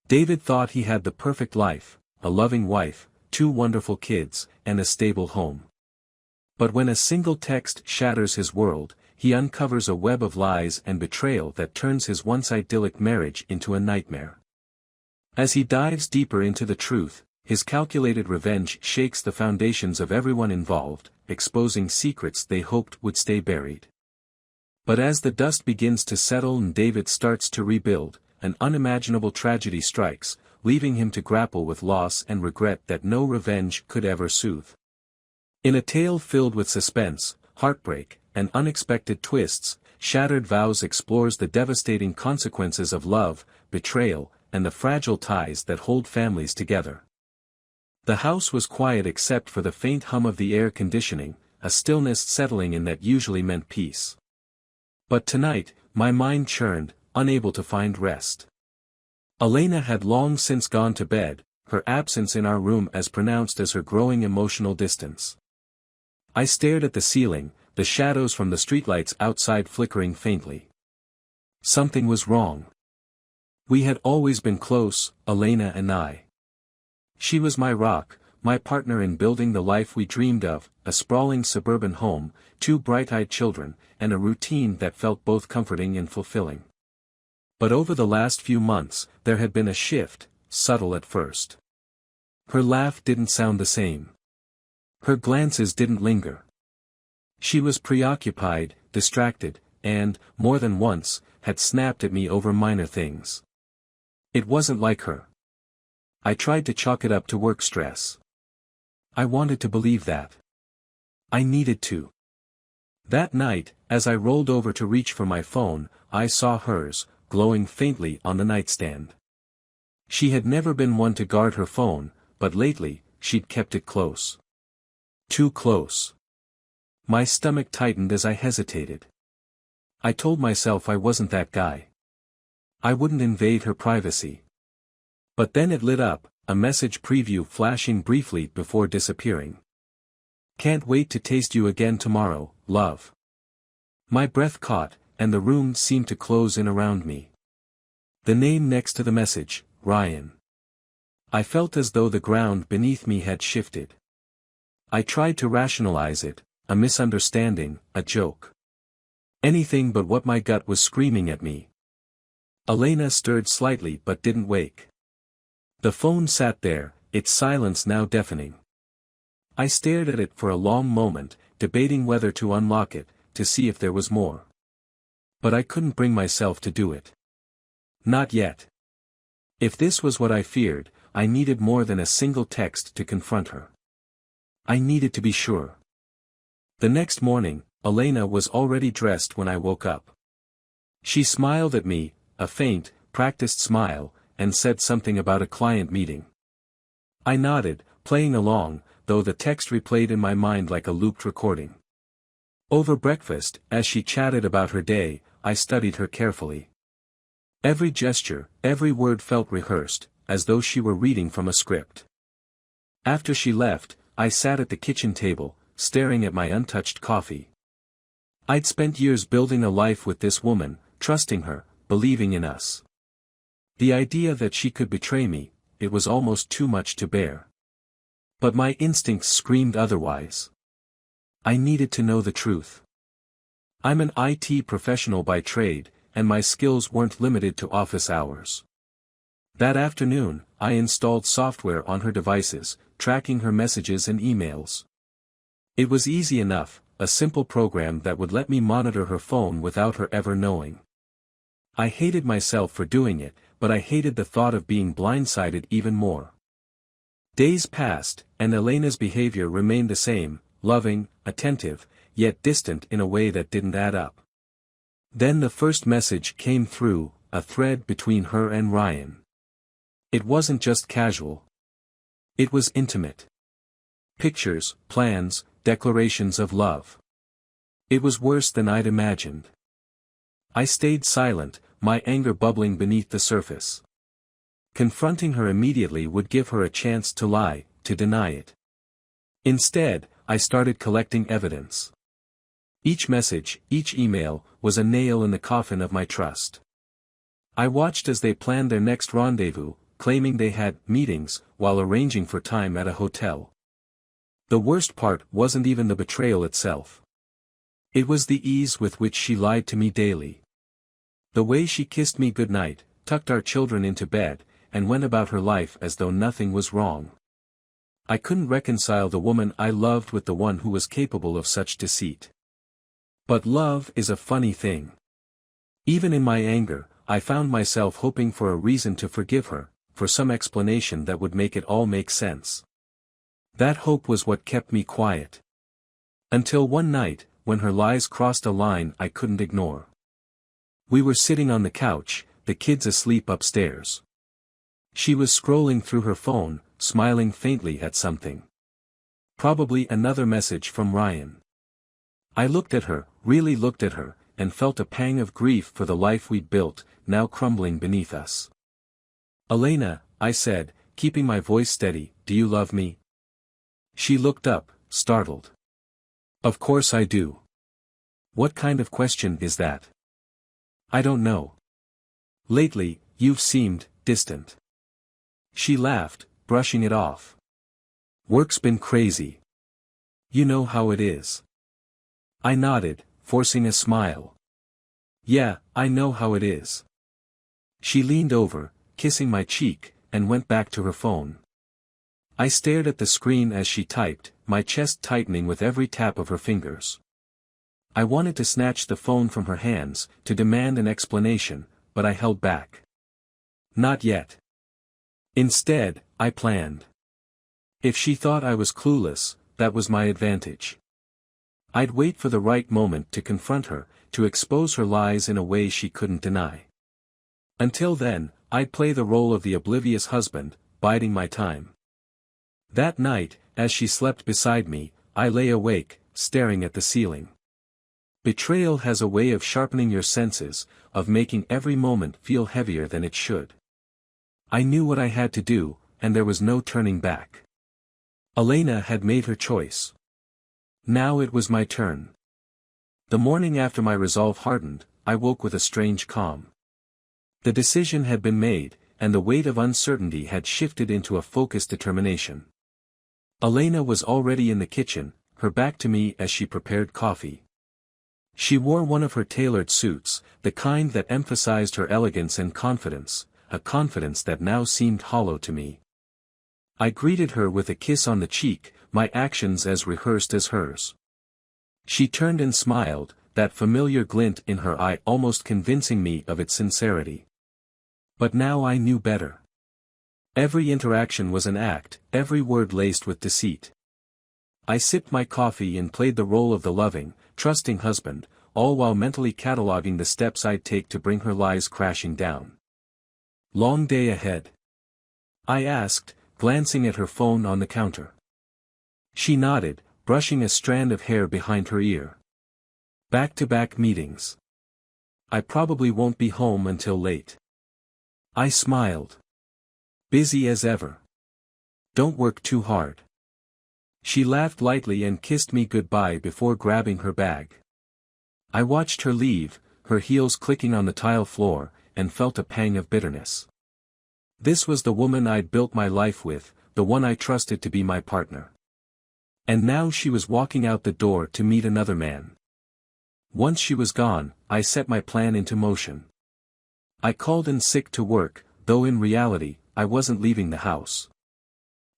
David thought he had the perfect life, a loving wife, 2 wonderful kids, and a stable home. But when a single text shatters his world, he uncovers a web of lies and betrayal that turns his once idyllic marriage into a nightmare. As he dives deeper into the truth, his calculated revenge shakes the foundations of everyone involved, exposing secrets they hoped would stay buried. But as the dust begins to settle and David starts to rebuild, an unimaginable tragedy strikes, leaving him to grapple with loss and regret that no revenge could ever soothe. In a tale filled with suspense, heartbreak, and unexpected twists, Shattered Vows explores the devastating consequences of love, betrayal, and the fragile ties that hold families together. The house was quiet except for the faint hum of the air conditioning, a stillness settling in that usually meant peace. But tonight, my mind churned, unable to find rest. Elena had long since gone to bed, her absence in our room as pronounced as her growing emotional distance. I stared at the ceiling, the shadows from the streetlights outside flickering faintly. Something was wrong. We had always been close, Elena and I. She was my rock, my partner in building the life we dreamed of, a sprawling suburban home, 2 bright-eyed children, and a routine that felt both comforting and fulfilling. But over the last few months, there had been a shift, subtle at first. Her laugh didn't sound the same. Her glances didn't linger. She was preoccupied, distracted, and, more than once, had snapped at me over minor things. It wasn't like her. I tried to chalk it up to work stress. I wanted to believe that. I needed to. That night, as I rolled over to reach for my phone, I saw hers, glowing faintly on the nightstand. She had never been one to guard her phone, but lately, she'd kept it close. Too close. My stomach tightened as I hesitated. I told myself I wasn't that guy. I wouldn't invade her privacy. But then it lit up, a message preview flashing briefly before disappearing. Can't wait to taste you again tomorrow, love. My breath caught, and the room seemed to close in around me. The name next to the message, Ryan. I felt as though the ground beneath me had shifted. I tried to rationalize it, a misunderstanding, a joke. Anything but what my gut was screaming at me. Elena stirred slightly but didn't wake. The phone sat there, its silence now deafening. I stared at it for a long moment, debating whether to unlock it, to see if there was more. But I couldn't bring myself to do it. Not yet. If this was what I feared, I needed more than a single text to confront her. I needed to be sure. The next morning, Elena was already dressed when I woke up. She smiled at me, a faint, practiced smile, and said something about a client meeting. I nodded, playing along, though the text replayed in my mind like a looped recording. Over breakfast, as she chatted about her day, I studied her carefully. Every gesture, every word felt rehearsed, as though she were reading from a script. After she left, I sat at the kitchen table, staring at my untouched coffee. I'd spent years building a life with this woman, trusting her, believing in us. The idea that she could betray me, it was almost too much to bear. But my instincts screamed otherwise. I needed to know the truth. I'm an IT professional by trade, and my skills weren't limited to office hours. That afternoon, I installed software on her devices, tracking her messages and emails. It was easy enough, a simple program that would let me monitor her phone without her ever knowing. I hated myself for doing it, but I hated the thought of being blindsided even more. Days passed, and Elena's behavior remained the same, loving, attentive, yet distant in a way that didn't add up. Then the first message came through, a thread between her and Ryan. It wasn't just casual. It was intimate. Pictures, plans, declarations of love. It was worse than I'd imagined. I stayed silent, my anger bubbling beneath the surface. Confronting her immediately would give her a chance to lie, to deny it. Instead, I started collecting evidence. Each message, each email, was a nail in the coffin of my trust. I watched as they planned their next rendezvous, claiming they had meetings while arranging for time at a hotel. The worst part wasn't even the betrayal itself. It was the ease with which she lied to me daily. The way she kissed me goodnight, tucked our children into bed, and went about her life as though nothing was wrong. I couldn't reconcile the woman I loved with the one who was capable of such deceit. But love is a funny thing. Even in my anger, I found myself hoping for a reason to forgive her, for some explanation that would make it all make sense. That hope was what kept me quiet. Until one night, when her lies crossed a line I couldn't ignore. We were sitting on the couch, the kids asleep upstairs. She was scrolling through her phone, smiling faintly at something. Probably another message from Ryan. I looked at her, really looked at her, and felt a pang of grief for the life we'd built, now crumbling beneath us. "Elena," I said, keeping my voice steady, "do you love me?" She looked up, startled. "Of course I do. What kind of question is that?" "I don't know. Lately, you've seemed distant." She laughed, brushing it off. "Work's been crazy. You know how it is." I nodded, forcing a smile. "Yeah, I know how it is." She leaned over, kissing my cheek, and went back to her phone. I stared at the screen as she typed, my chest tightening with every tap of her fingers. I wanted to snatch the phone from her hands, to demand an explanation, but I held back. Not yet. Instead, I planned. If she thought I was clueless, that was my advantage. I'd wait for the right moment to confront her, to expose her lies in a way she couldn't deny. Until then, I'd play the role of the oblivious husband, biding my time. That night, as she slept beside me, I lay awake, staring at the ceiling. Betrayal has a way of sharpening your senses, of making every moment feel heavier than it should. I knew what I had to do, and there was no turning back. Elena had made her choice. Now it was my turn. The morning after my resolve hardened, I woke with a strange calm. The decision had been made, and the weight of uncertainty had shifted into a focused determination. Elena was already in the kitchen, her back to me as she prepared coffee. She wore one of her tailored suits, the kind that emphasized her elegance and confidence, a confidence that now seemed hollow to me. I greeted her with a kiss on the cheek, my actions as rehearsed as hers. She turned and smiled, that familiar glint in her eye almost convincing me of its sincerity. But now I knew better. Every interaction was an act, every word laced with deceit. I sipped my coffee and played the role of the loving, trusting husband, all while mentally cataloging the steps I'd take to bring her lies crashing down. Long day ahead? I asked, glancing at her phone on the counter. She nodded, brushing a strand of hair behind her ear. Back-to-back meetings. I probably won't be home until late. I smiled. Busy as ever. Don't work too hard. She laughed lightly and kissed me goodbye before grabbing her bag. I watched her leave, her heels clicking on the tile floor, and felt a pang of bitterness. This was the woman I'd built my life with, the one I trusted to be my partner. And now she was walking out the door to meet another man. Once she was gone, I set my plan into motion. I called in sick to work, though in reality, I wasn't leaving the house.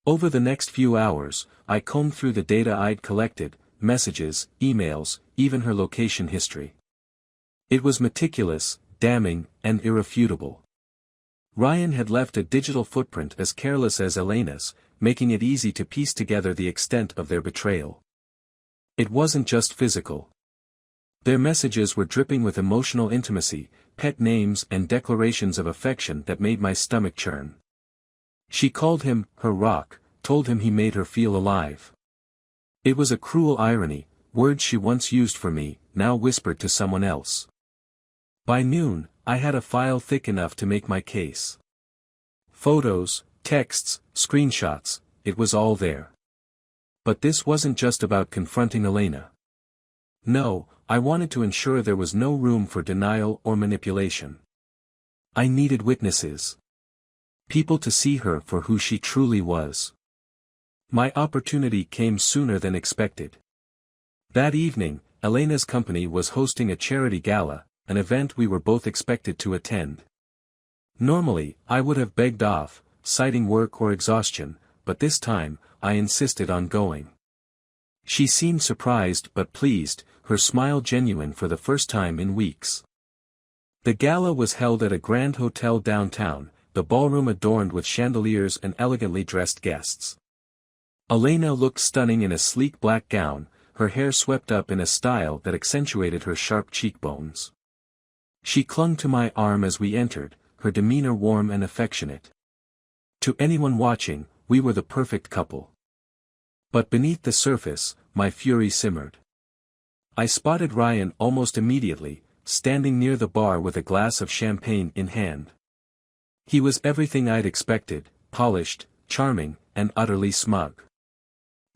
Over the next few hours, I combed through the data I'd collected, messages, emails, even her location history. It was meticulous, damning, and irrefutable. Ryan had left a digital footprint as careless as Elena's, making it easy to piece together the extent of their betrayal. It wasn't just physical. Their messages were dripping with emotional intimacy, pet names and declarations of affection that made my stomach churn. She called him her rock, told him he made her feel alive. It was a cruel irony, words she once used for me, now whispered to someone else. By noon, I had a file thick enough to make my case. Photos, texts, screenshots, it was all there. But this wasn't just about confronting Elena. No, I wanted to ensure there was no room for denial or manipulation. I needed witnesses. People to see her for who she truly was. My opportunity came sooner than expected. That evening, Elena's company was hosting a charity gala, an event we were both expected to attend. Normally, I would have begged off, citing work or exhaustion, but this time, I insisted on going. She seemed surprised but pleased, her smile genuine for the first time in weeks. The gala was held at a grand hotel downtown, the ballroom adorned with chandeliers and elegantly dressed guests. Elena looked stunning in a sleek black gown, her hair swept up in a style that accentuated her sharp cheekbones. She clung to my arm as we entered, her demeanor warm and affectionate. To anyone watching, we were the perfect couple. But beneath the surface, my fury simmered. I spotted Ryan almost immediately, standing near the bar with a glass of champagne in hand. He was everything I'd expected, polished, charming, and utterly smug.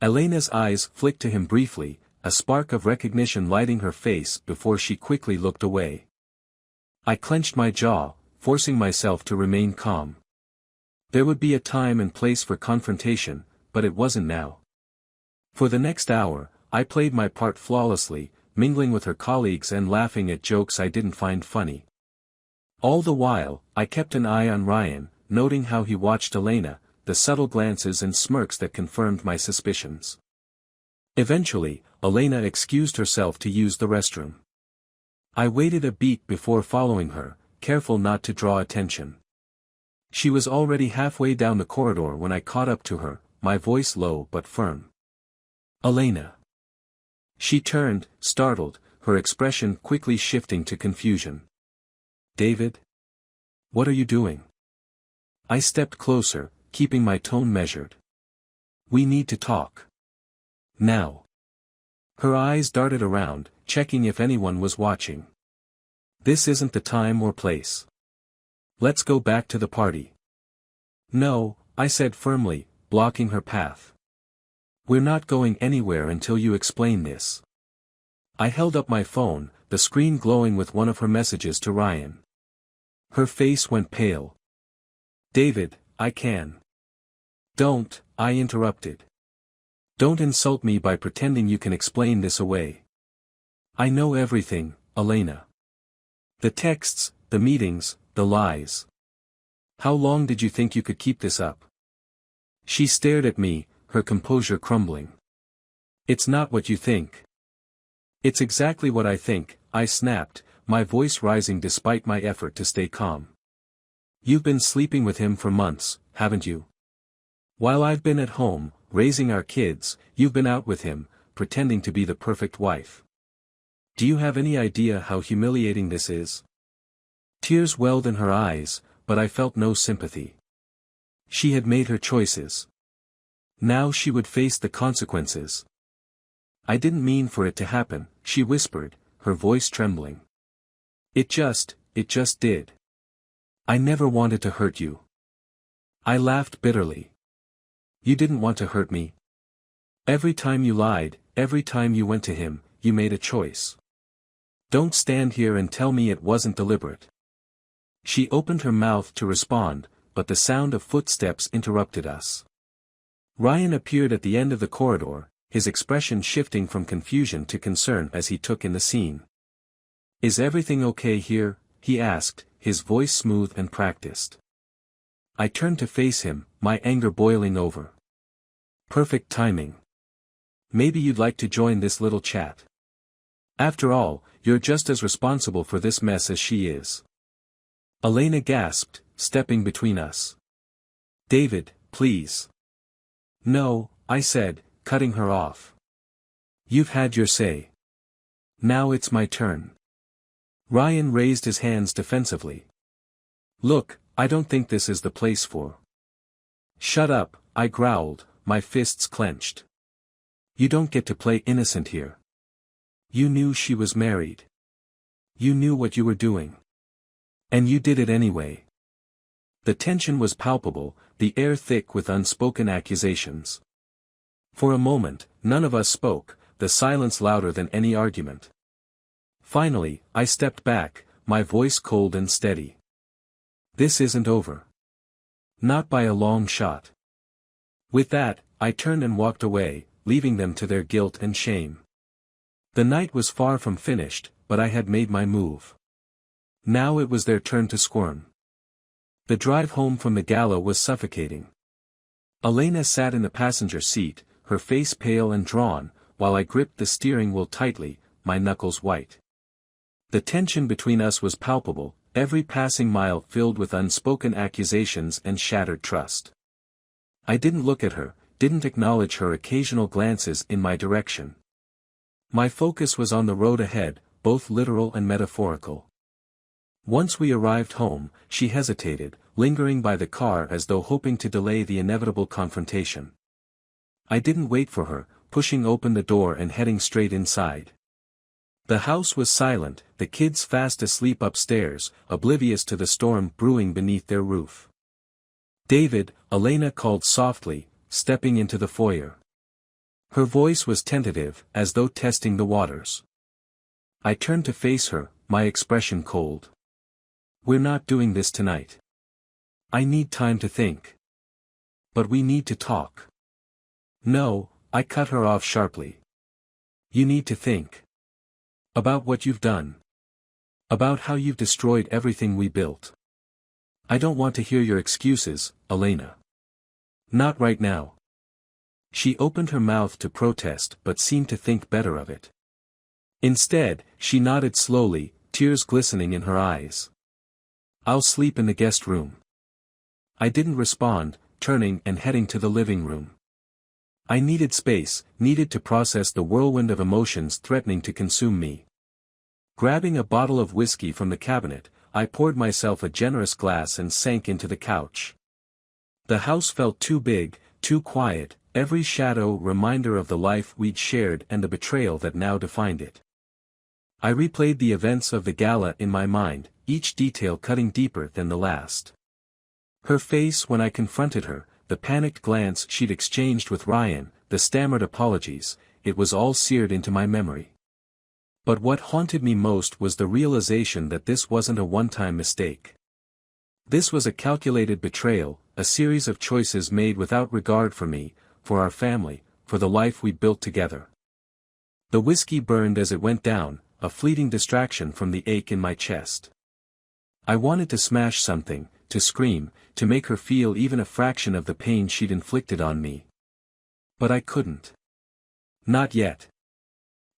Elena's eyes flicked to him briefly, a spark of recognition lighting her face before she quickly looked away. I clenched my jaw, forcing myself to remain calm. There would be a time and place for confrontation, but it wasn't now. For the next hour, I played my part flawlessly, mingling with her colleagues and laughing at jokes I didn't find funny. All the while, I kept an eye on Ryan, noting how he watched Elena, the subtle glances and smirks that confirmed my suspicions. Eventually, Elena excused herself to use the restroom. I waited a beat before following her, careful not to draw attention. She was already halfway down the corridor when I caught up to her, my voice low but firm. "Elena." She turned, startled, her expression quickly shifting to confusion. "David? What are you doing?" I stepped closer, keeping my tone measured. "We need to talk. Now." Her eyes darted around, checking if anyone was watching. "This isn't the time or place. Let's go back to the party." "No," I said firmly, blocking her path. "We're not going anywhere until you explain this." I held up my phone, the screen glowing with one of her messages to Ryan. Her face went pale. "David, I can." "Don't," I interrupted. "Don't insult me by pretending you can explain this away. I know everything, Elena. The texts, the meetings, the lies. How long did you think you could keep this up?" She stared at me, her composure crumbling. "It's not what you think." "It's exactly what I think," I snapped, my voice rising despite my effort to stay calm. "You've been sleeping with him for months, haven't you? While I've been at home, raising our kids, you've been out with him, pretending to be the perfect wife. Do you have any idea how humiliating this is?" Tears welled in her eyes, but I felt no sympathy. She had made her choices. Now she would face the consequences. "I didn't mean for it to happen," she whispered, her voice trembling. It just did. I never wanted to hurt you." I laughed bitterly. "You didn't want to hurt me. Every time you lied, every time you went to him, you made a choice. Don't stand here and tell me it wasn't deliberate." She opened her mouth to respond, but the sound of footsteps interrupted us. Ryan appeared at the end of the corridor, his expression shifting from confusion to concern as he took in the scene. "Is everything okay here?" he asked, his voice smooth and practiced. I turned to face him, my anger boiling over. "Perfect timing. Maybe you'd like to join this little chat. After all, you're just as responsible for this mess as she is." Elena gasped, stepping between us. "David, please." "No," I said, cutting her off. "You've had your say. Now it's my turn." Ryan raised his hands defensively. "Look, I don't think this is the place for." "Shut up," I growled, my fists clenched. "You don't get to play innocent here. You knew she was married. You knew what you were doing. And you did it anyway." The tension was palpable, the air thick with unspoken accusations. For a moment, none of us spoke, the silence louder than any argument. Finally, I stepped back, my voice cold and steady. "This isn't over. Not by a long shot. With that, I turned and walked away, leaving them to their guilt and shame. The night was far from finished, but I had made my move. Now it was their turn to squirm. The drive home from the gala was suffocating. Elena sat in the passenger seat, her face pale and drawn, while I gripped the steering wheel tightly, my knuckles white. The tension between us was palpable, every passing mile filled with unspoken accusations and shattered trust. I didn't look at her, didn't acknowledge her occasional glances in my direction. My focus was on the road ahead, both literal and metaphorical. Once we arrived home, she hesitated, lingering by the car as though hoping to delay the inevitable confrontation. I didn't wait for her, pushing open the door and heading straight inside. The house was silent, the kids fast asleep upstairs, oblivious to the storm brewing beneath their roof. "David," Elena called softly, stepping into the foyer. Her voice was tentative, as though testing the waters. I turned to face her, my expression cold. "We're not doing this tonight. I need time to think. But we need to talk." "No," I cut her off sharply. "You need to think. About what you've done. About how you've destroyed everything we built. I don't want to hear your excuses, Elena. Not right now." She opened her mouth to protest but seemed to think better of it. Instead, she nodded slowly, tears glistening in her eyes. "I'll sleep in the guest room." I didn't respond, turning and heading to the living room. I needed space, needed to process the whirlwind of emotions threatening to consume me. Grabbing a bottle of whiskey from the cabinet, I poured myself a generous glass and sank into the couch. The house felt too big, too quiet, every shadow reminder of the life we'd shared and the betrayal that now defined it. I replayed the events of the gala in my mind, each detail cutting deeper than the last. Her face when I confronted her, the panicked glance she'd exchanged with Ryan, the stammered apologies, it was all seared into my memory. But what haunted me most was the realization that this wasn't a one-time mistake. This was a calculated betrayal, a series of choices made without regard for me, for our family, for the life we built together. The whiskey burned as it went down, a fleeting distraction from the ache in my chest. I wanted to smash something, to scream, to make her feel even a fraction of the pain she'd inflicted on me. But I couldn't. Not yet.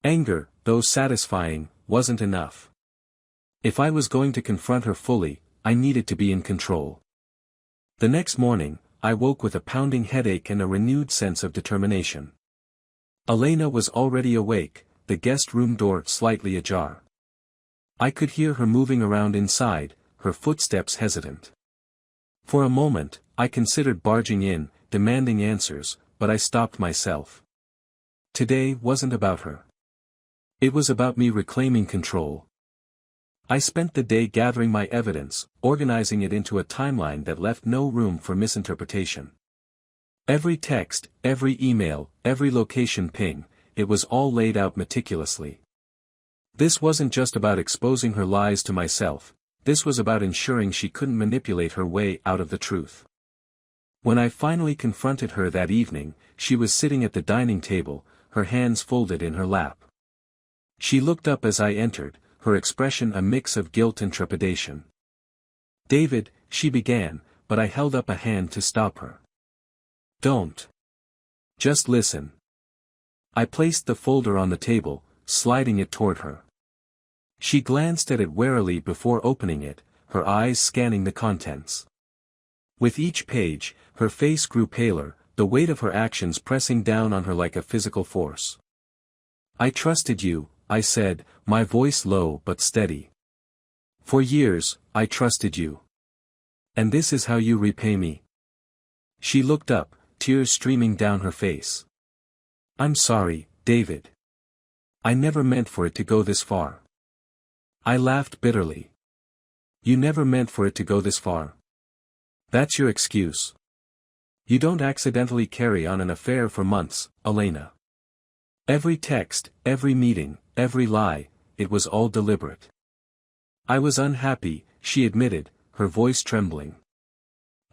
Anger, though satisfying, wasn't enough. If I was going to confront her fully, I needed to be in control. The next morning, I woke with a pounding headache and a renewed sense of determination. Elena was already awake, the guest room door slightly ajar. I could hear her moving around inside, her footsteps hesitant. For a moment, I considered barging in, demanding answers, but I stopped myself. Today wasn't about her. It was about me reclaiming control. I spent the day gathering my evidence, organizing it into a timeline that left no room for misinterpretation. Every text, every email, every location ping, it was all laid out meticulously. This wasn't just about exposing her lies to myself, this was about ensuring she couldn't manipulate her way out of the truth. When I finally confronted her that evening, she was sitting at the dining table, her hands folded in her lap. She looked up as I entered, her expression a mix of guilt and trepidation. "David," she began, but I held up a hand to stop her. "Don't. Just listen." I placed the folder on the table, sliding it toward her. She glanced at it warily before opening it, her eyes scanning the contents. With each page, her face grew paler, the weight of her actions pressing down on her like a physical force. "I trusted you," I said, my voice low but steady. "For years, I trusted you. And this is how you repay me." She looked up, tears streaming down her face. "I'm sorry, David. I never meant for it to go this far." I laughed bitterly. "You never meant for it to go this far. That's your excuse. You don't accidentally carry on an affair for months, Elena. Every text, every meeting, every lie, it was all deliberate." "I was unhappy," she admitted, her voice trembling.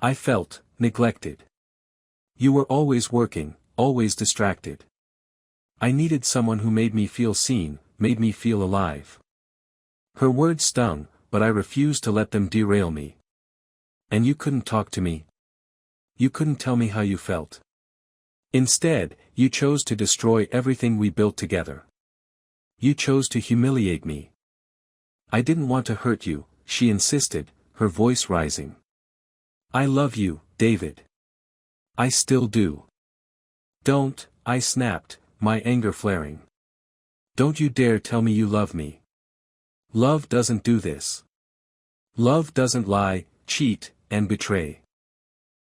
I felt neglected. You were always working, always distracted. I needed someone who made me feel seen, made me feel alive. Her words stung, but I refused to let them derail me. And you couldn't talk to me. You couldn't tell me how you felt. Instead, you chose to destroy everything we built together. You chose to humiliate me. I didn't want to hurt you, she insisted, her voice rising. I love you, David. I still do. Don't, I snapped, my anger flaring. Don't you dare tell me you love me. Love doesn't do this. Love doesn't lie, cheat, and betray.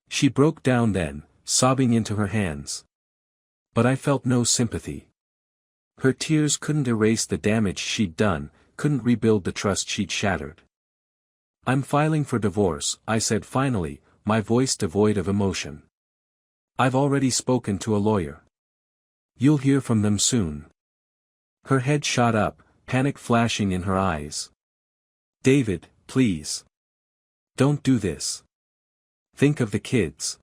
She broke down then, sobbing into her hands. But I felt no sympathy. Her tears couldn't erase the damage she'd done, couldn't rebuild the trust she'd shattered. I'm filing for divorce, I said finally, my voice devoid of emotion. I've already spoken to a lawyer. You'll hear from them soon. Her head shot up, panic flashing in her eyes. David, please. Don't do this. Think of the kids.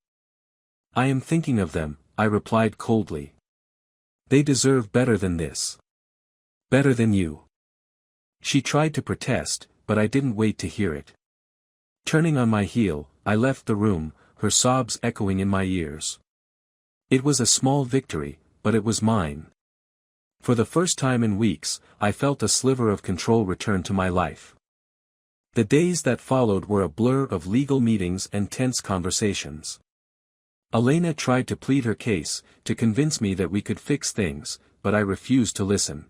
I am thinking of them, I replied coldly. They deserve better than this. Better than you. She tried to protest, but I didn't wait to hear it. Turning on my heel, I left the room, her sobs echoing in my ears. It was a small victory, but it was mine. For the first time in weeks, I felt a sliver of control return to my life. The days that followed were a blur of legal meetings and tense conversations. Elena tried to plead her case, to convince me that we could fix things, but I refused to listen.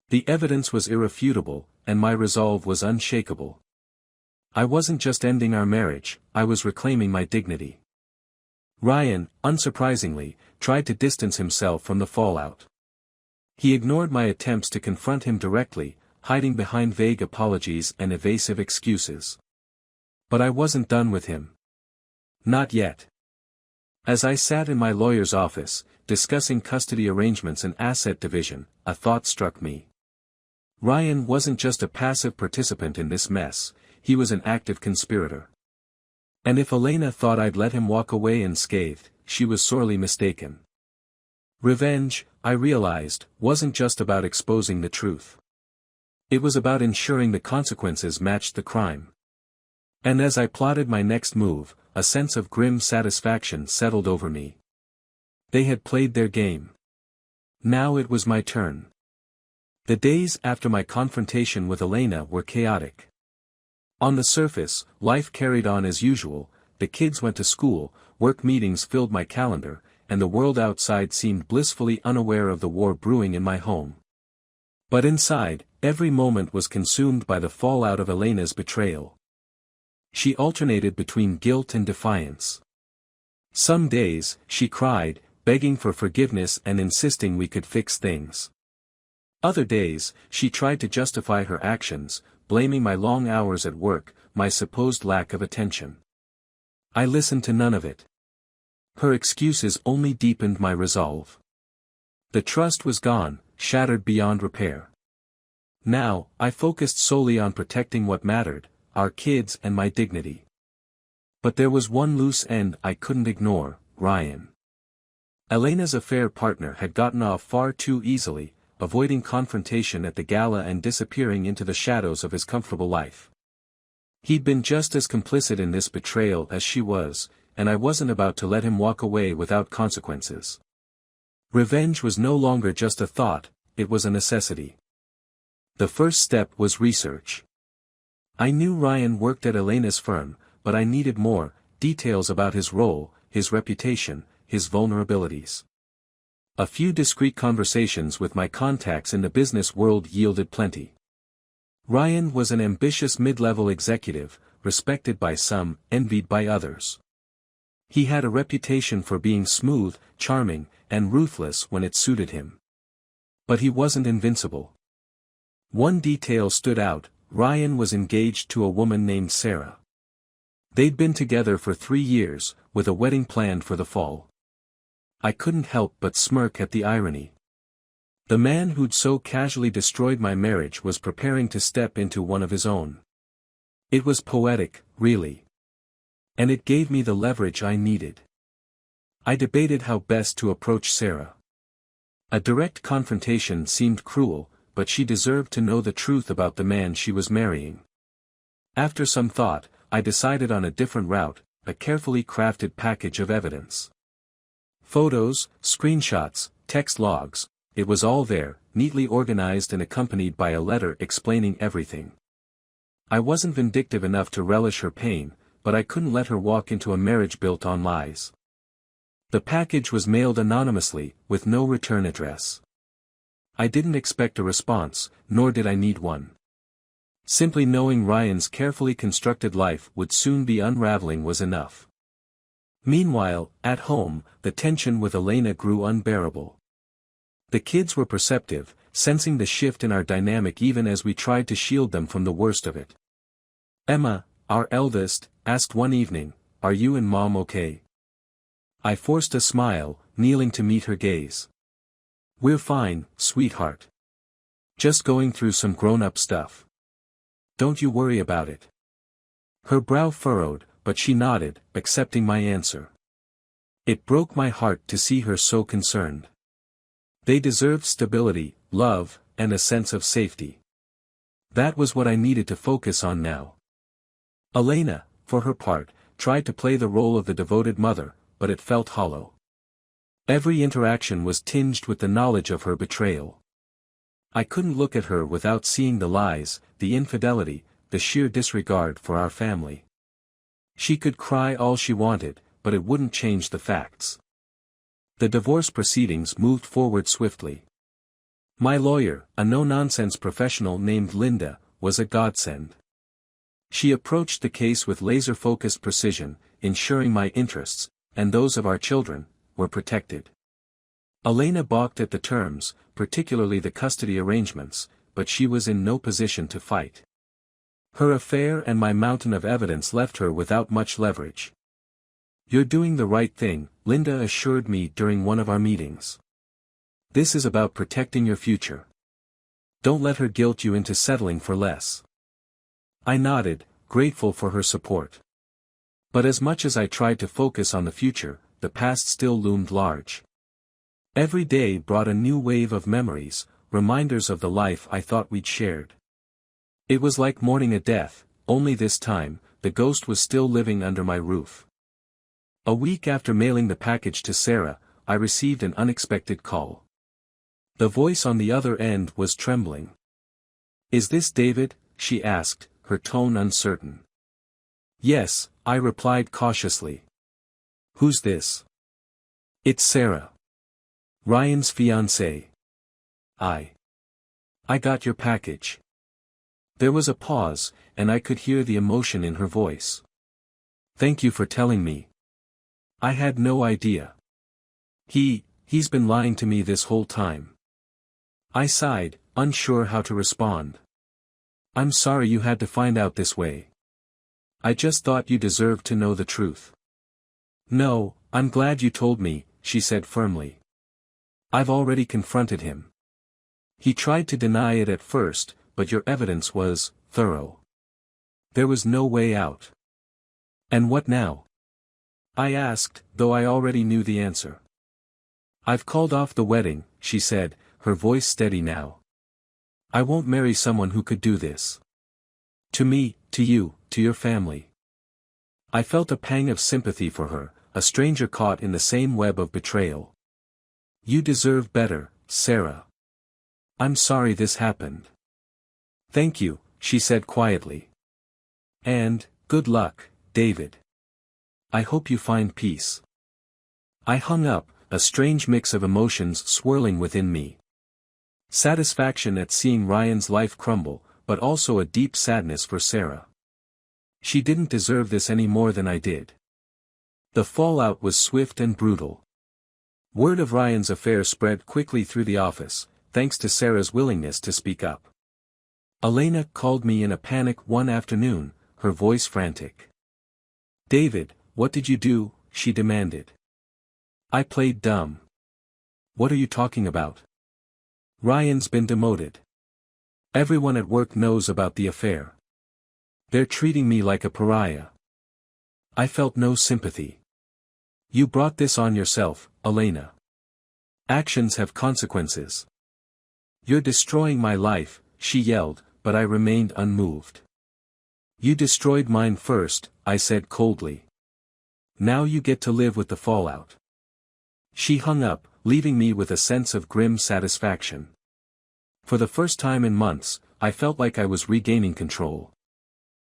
The evidence was irrefutable, and my resolve was unshakable. I wasn't just ending our marriage, I was reclaiming my dignity. Ryan, unsurprisingly, tried to distance himself from the fallout. He ignored my attempts to confront him directly, hiding behind vague apologies and evasive excuses. But I wasn't done with him. Not yet. As I sat in my lawyer's office, discussing custody arrangements and asset division, a thought struck me. Ryan wasn't just a passive participant in this mess, he was an active conspirator. And if Elena thought I'd let him walk away unscathed, she was sorely mistaken. Revenge, I realized, wasn't just about exposing the truth. It was about ensuring the consequences matched the crime. And as I plotted my next move, a sense of grim satisfaction settled over me. They had played their game. Now it was my turn. The days after my confrontation with Elena were chaotic. On the surface, life carried on as usual, the kids went to school, work meetings filled my calendar, and the world outside seemed blissfully unaware of the war brewing in my home. But inside, every moment was consumed by the fallout of Elena's betrayal. She alternated between guilt and defiance. Some days, she cried, begging for forgiveness and insisting we could fix things. Other days, she tried to justify her actions, blaming my long hours at work, my supposed lack of attention. I listened to none of it. Her excuses only deepened my resolve. The trust was gone, shattered beyond repair. Now, I focused solely on protecting what mattered, our kids and my dignity. But there was one loose end I couldn't ignore, Ryan. Elena's affair partner had gotten off far too easily, avoiding confrontation at the gala and disappearing into the shadows of his comfortable life. He'd been just as complicit in this betrayal as she was, and I wasn't about to let him walk away without consequences. Revenge was no longer just a thought, it was a necessity. The first step was research. I knew Ryan worked at Elena's firm, but I needed more, details about his role, his reputation, his vulnerabilities. A few discreet conversations with my contacts in the business world yielded plenty. Ryan was an ambitious mid-level executive, respected by some, envied by others. He had a reputation for being smooth, charming, and ruthless when it suited him. But he wasn't invincible. One detail stood out, Ryan was engaged to a woman named Sarah. They'd been together for 3 years, with a wedding planned for the fall. I couldn't help but smirk at the irony. The man who'd so casually destroyed my marriage was preparing to step into one of his own. It was poetic, really. And it gave me the leverage I needed. I debated how best to approach Sarah. A direct confrontation seemed cruel, but she deserved to know the truth about the man she was marrying. After some thought, I decided on a different route, a carefully crafted package of evidence. Photos, screenshots, text logs, it was all there, neatly organized and accompanied by a letter explaining everything. I wasn't vindictive enough to relish her pain, but I couldn't let her walk into a marriage built on lies. The package was mailed anonymously, with no return address. I didn't expect a response, nor did I need one. Simply knowing Ryan's carefully constructed life would soon be unraveling was enough. Meanwhile, at home, the tension with Elena grew unbearable. The kids were perceptive, sensing the shift in our dynamic even as we tried to shield them from the worst of it. Emma, our eldest, asked one evening, "Are you and Mom okay?" I forced a smile, kneeling to meet her gaze. "We're fine, sweetheart. Just going through some grown-up stuff. Don't you worry about it." Her brow furrowed, but she nodded, accepting my answer. It broke my heart to see her so concerned. They deserved stability, love, and a sense of safety. That was what I needed to focus on now. Elena, for her part, tried to play the role of the devoted mother, but it felt hollow. Every interaction was tinged with the knowledge of her betrayal. I couldn't look at her without seeing the lies, the infidelity, the sheer disregard for our family. She could cry all she wanted, but it wouldn't change the facts. The divorce proceedings moved forward swiftly. My lawyer, a no-nonsense professional named Linda, was a godsend. She approached the case with laser-focused precision, ensuring my interests, and those of our children, were protected. Elena balked at the terms, particularly the custody arrangements, but she was in no position to fight. Her affair and my mountain of evidence left her without much leverage. "You're doing the right thing," Linda assured me during one of our meetings. "This is about protecting your future. Don't let her guilt you into settling for less." I nodded, grateful for her support. But as much as I tried to focus on the future, the past still loomed large. Every day brought a new wave of memories, reminders of the life I thought we'd shared. It was like mourning a death, only this time, the ghost was still living under my roof. A week after mailing the package to Sarah, I received an unexpected call. The voice on the other end was trembling. "Is this David?" she asked, her tone uncertain. "Yes," I replied cautiously. "Who's this?" "It's Sarah. Ryan's fiancée. I got your package." There was a pause, and I could hear the emotion in her voice. "Thank you for telling me. I had no idea. He's been lying to me this whole time." I sighed, unsure how to respond. "I'm sorry you had to find out this way. I just thought you deserved to know the truth." "No, I'm glad you told me," she said firmly. "I've already confronted him. He tried to deny it at first, but your evidence was thorough. There was no way out." "And what now?" I asked, though I already knew the answer. "I've called off the wedding," she said, her voice steady now. "I won't marry someone who could do this. To me, to you, to your family." I felt a pang of sympathy for her, a stranger caught in the same web of betrayal. "You deserve better, Sarah. I'm sorry this happened." "Thank you," she said quietly. "And, good luck, David. I hope you find peace." I hung up, a strange mix of emotions swirling within me. Satisfaction at seeing Ryan's life crumble, but also a deep sadness for Sarah. She didn't deserve this any more than I did. The fallout was swift and brutal. Word of Ryan's affair spread quickly through the office, thanks to Sarah's willingness to speak up. Elena called me in a panic one afternoon, her voice frantic. "David, what did you do?" she demanded. I played dumb. "What are you talking about?" "Ryan's been demoted. Everyone at work knows about the affair. They're treating me like a pariah." I felt no sympathy. You brought this on yourself, Elena. Actions have consequences. You're destroying my life, she yelled, but I remained unmoved. You destroyed mine first, I said coldly. Now you get to live with the fallout. She hung up, leaving me with a sense of grim satisfaction. For the first time in months, I felt like I was regaining control.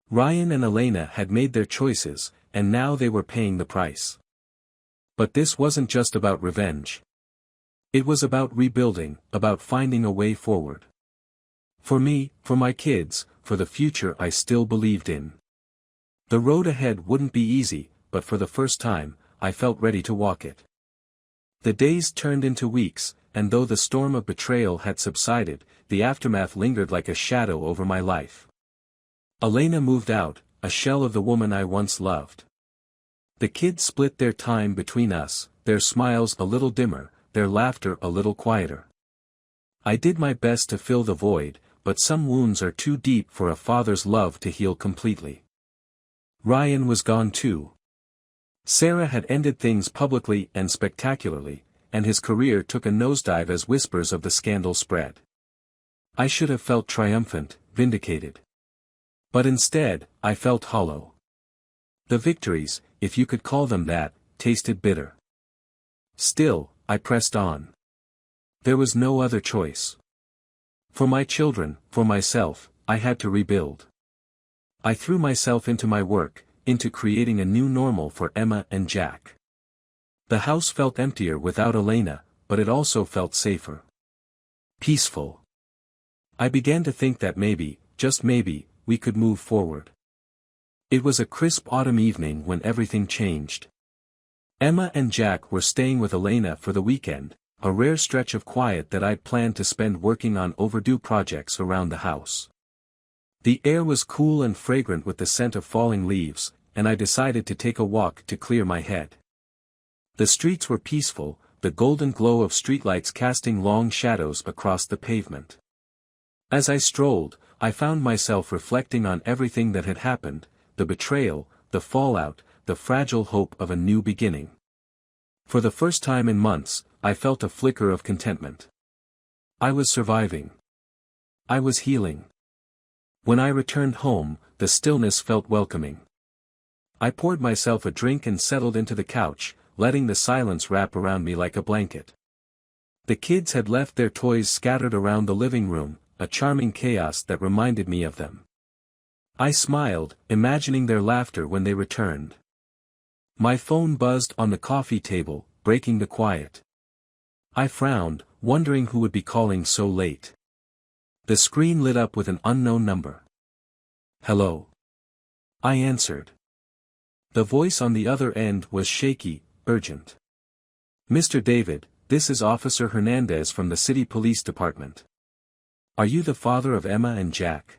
Ryan and Elena had made their choices, and now they were paying the price. But this wasn't just about revenge. It was about rebuilding, about finding a way forward. For me, for my kids, for the future I still believed in. The road ahead wouldn't be easy, but for the first time, I felt ready to walk it. The days turned into weeks, and though the storm of betrayal had subsided, the aftermath lingered like a shadow over my life. Elena moved out, a shell of the woman I once loved. The kids split their time between us, their smiles a little dimmer, their laughter a little quieter. I did my best to fill the void, but some wounds are too deep for a father's love to heal completely. Ryan was gone too. Sarah had ended things publicly and spectacularly, and his career took a nosedive as whispers of the scandal spread. I should have felt triumphant, vindicated. But instead, I felt hollow. The victories, if you could call them that, tasted bitter. Still, I pressed on. There was no other choice. For my children, for myself, I had to rebuild. I threw myself into my work, into creating a new normal for Emma and Jack. The house felt emptier without Elena, but it also felt safer. Peaceful. I began to think that maybe, just maybe, we could move forward. It was a crisp autumn evening when everything changed. Emma and Jack were staying with Elena for the weekend, a rare stretch of quiet that I'd planned to spend working on overdue projects around the house. The air was cool and fragrant with the scent of falling leaves, and I decided to take a walk to clear my head. The streets were peaceful, the golden glow of streetlights casting long shadows across the pavement. As I strolled, I found myself reflecting on everything that had happened, the betrayal, the fallout, the fragile hope of a new beginning. For the first time in months, I felt a flicker of contentment. I was surviving. I was healing. When I returned home, the stillness felt welcoming. I poured myself a drink and settled into the couch, letting the silence wrap around me like a blanket. The kids had left their toys scattered around the living room, a charming chaos that reminded me of them. I smiled, imagining their laughter when they returned. My phone buzzed on the coffee table, breaking the quiet. I frowned, wondering who would be calling so late. The screen lit up with an unknown number. Hello. I answered. The voice on the other end was shaky, urgent. Mr. David, this is Officer Hernandez from the City Police Department. Are you the father of Emma and Jack?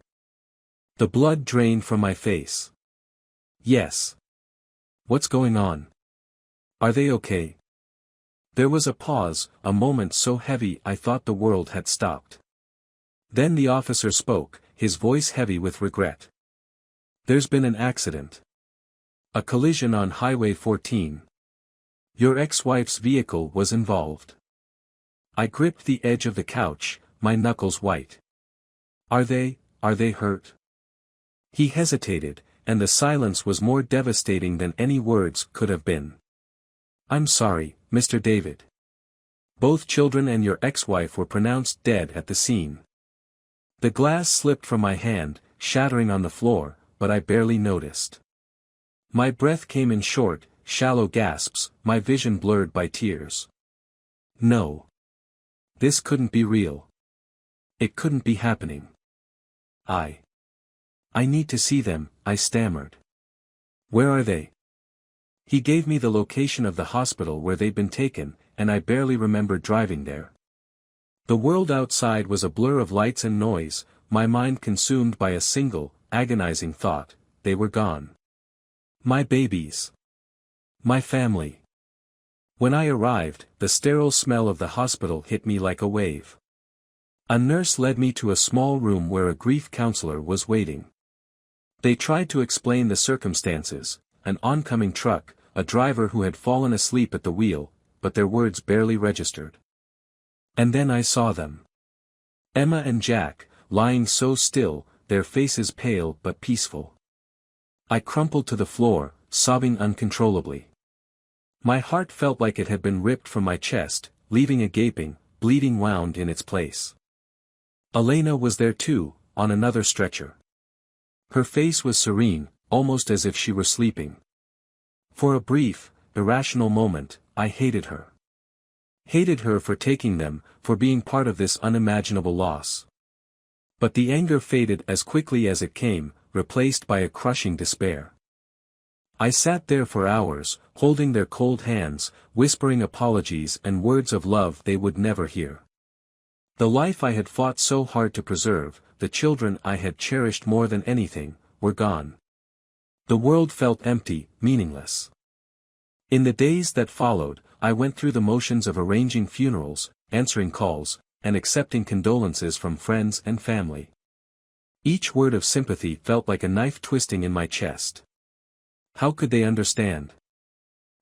The blood drained from my face. Yes. What's going on? Are they okay? There was a pause, a moment so heavy I thought the world had stopped. Then the officer spoke, his voice heavy with regret. There's been an accident. A collision on Highway 14. Your ex-wife's vehicle was involved. I gripped the edge of the couch, my knuckles white. Are they hurt? He hesitated, and the silence was more devastating than any words could have been. I'm sorry, Mr. David. Both children and your ex-wife were pronounced dead at the scene. The glass slipped from my hand, shattering on the floor, but I barely noticed. My breath came in short, shallow gasps, my vision blurred by tears. No. This couldn't be real. It couldn't be happening. I need to see them, I stammered. Where are they? He gave me the location of the hospital where they'd been taken, and I barely remembered driving there. The world outside was a blur of lights and noise, my mind consumed by a single, agonizing thought: they were gone. My babies. My family. When I arrived, the sterile smell of the hospital hit me like a wave. A nurse led me to a small room where a grief counselor was waiting. They tried to explain the circumstances, an oncoming truck, a driver who had fallen asleep at the wheel, but their words barely registered. And then I saw them. Emma and Jack, lying so still, their faces pale but peaceful. I crumpled to the floor, sobbing uncontrollably. My heart felt like it had been ripped from my chest, leaving a gaping, bleeding wound in its place. Elena was there too, on another stretcher. Her face was serene, almost as if she were sleeping. For a brief, irrational moment, I hated her. Hated her for taking them, for being part of this unimaginable loss. But the anger faded as quickly as it came, replaced by a crushing despair. I sat there for hours, holding their cold hands, whispering apologies and words of love they would never hear. The life I had fought so hard to preserve, the children I had cherished more than anything, were gone. The world felt empty, meaningless. In the days that followed, I went through the motions of arranging funerals, answering calls, and accepting condolences from friends and family. Each word of sympathy felt like a knife twisting in my chest. How could they understand?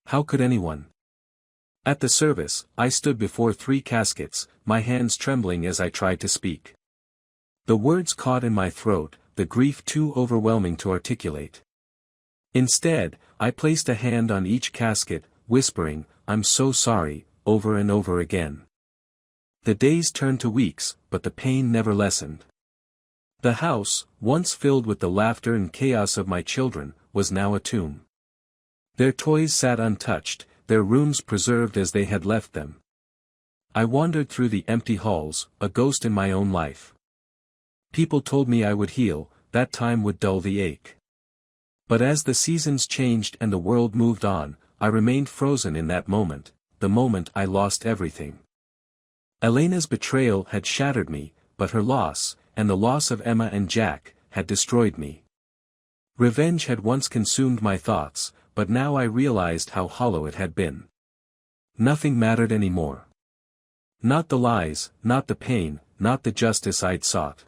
How could anyone? At the service, I stood before 3 caskets, my hands trembling as I tried to speak. The words caught in my throat, the grief too overwhelming to articulate. Instead, I placed a hand on each casket, whispering, "I'm so sorry," over and over again. The days turned to weeks, but the pain never lessened. The house, once filled with the laughter and chaos of my children, was now a tomb. Their toys sat untouched, their rooms preserved as they had left them. I wandered through the empty halls, a ghost in my own life. People told me I would heal, that time would dull the ache. But as the seasons changed and the world moved on, I remained frozen in that moment, the moment I lost everything. Elena's betrayal had shattered me, but her loss, and the loss of Emma and Jack, had destroyed me. Revenge had once consumed my thoughts, but now I realized how hollow it had been. Nothing mattered anymore. Not the lies, not the pain, not the justice I'd sought.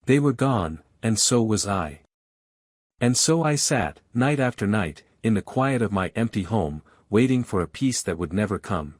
They were gone, and so was I. And so I sat, night after night, in the quiet of my empty home, waiting for a peace that would never come.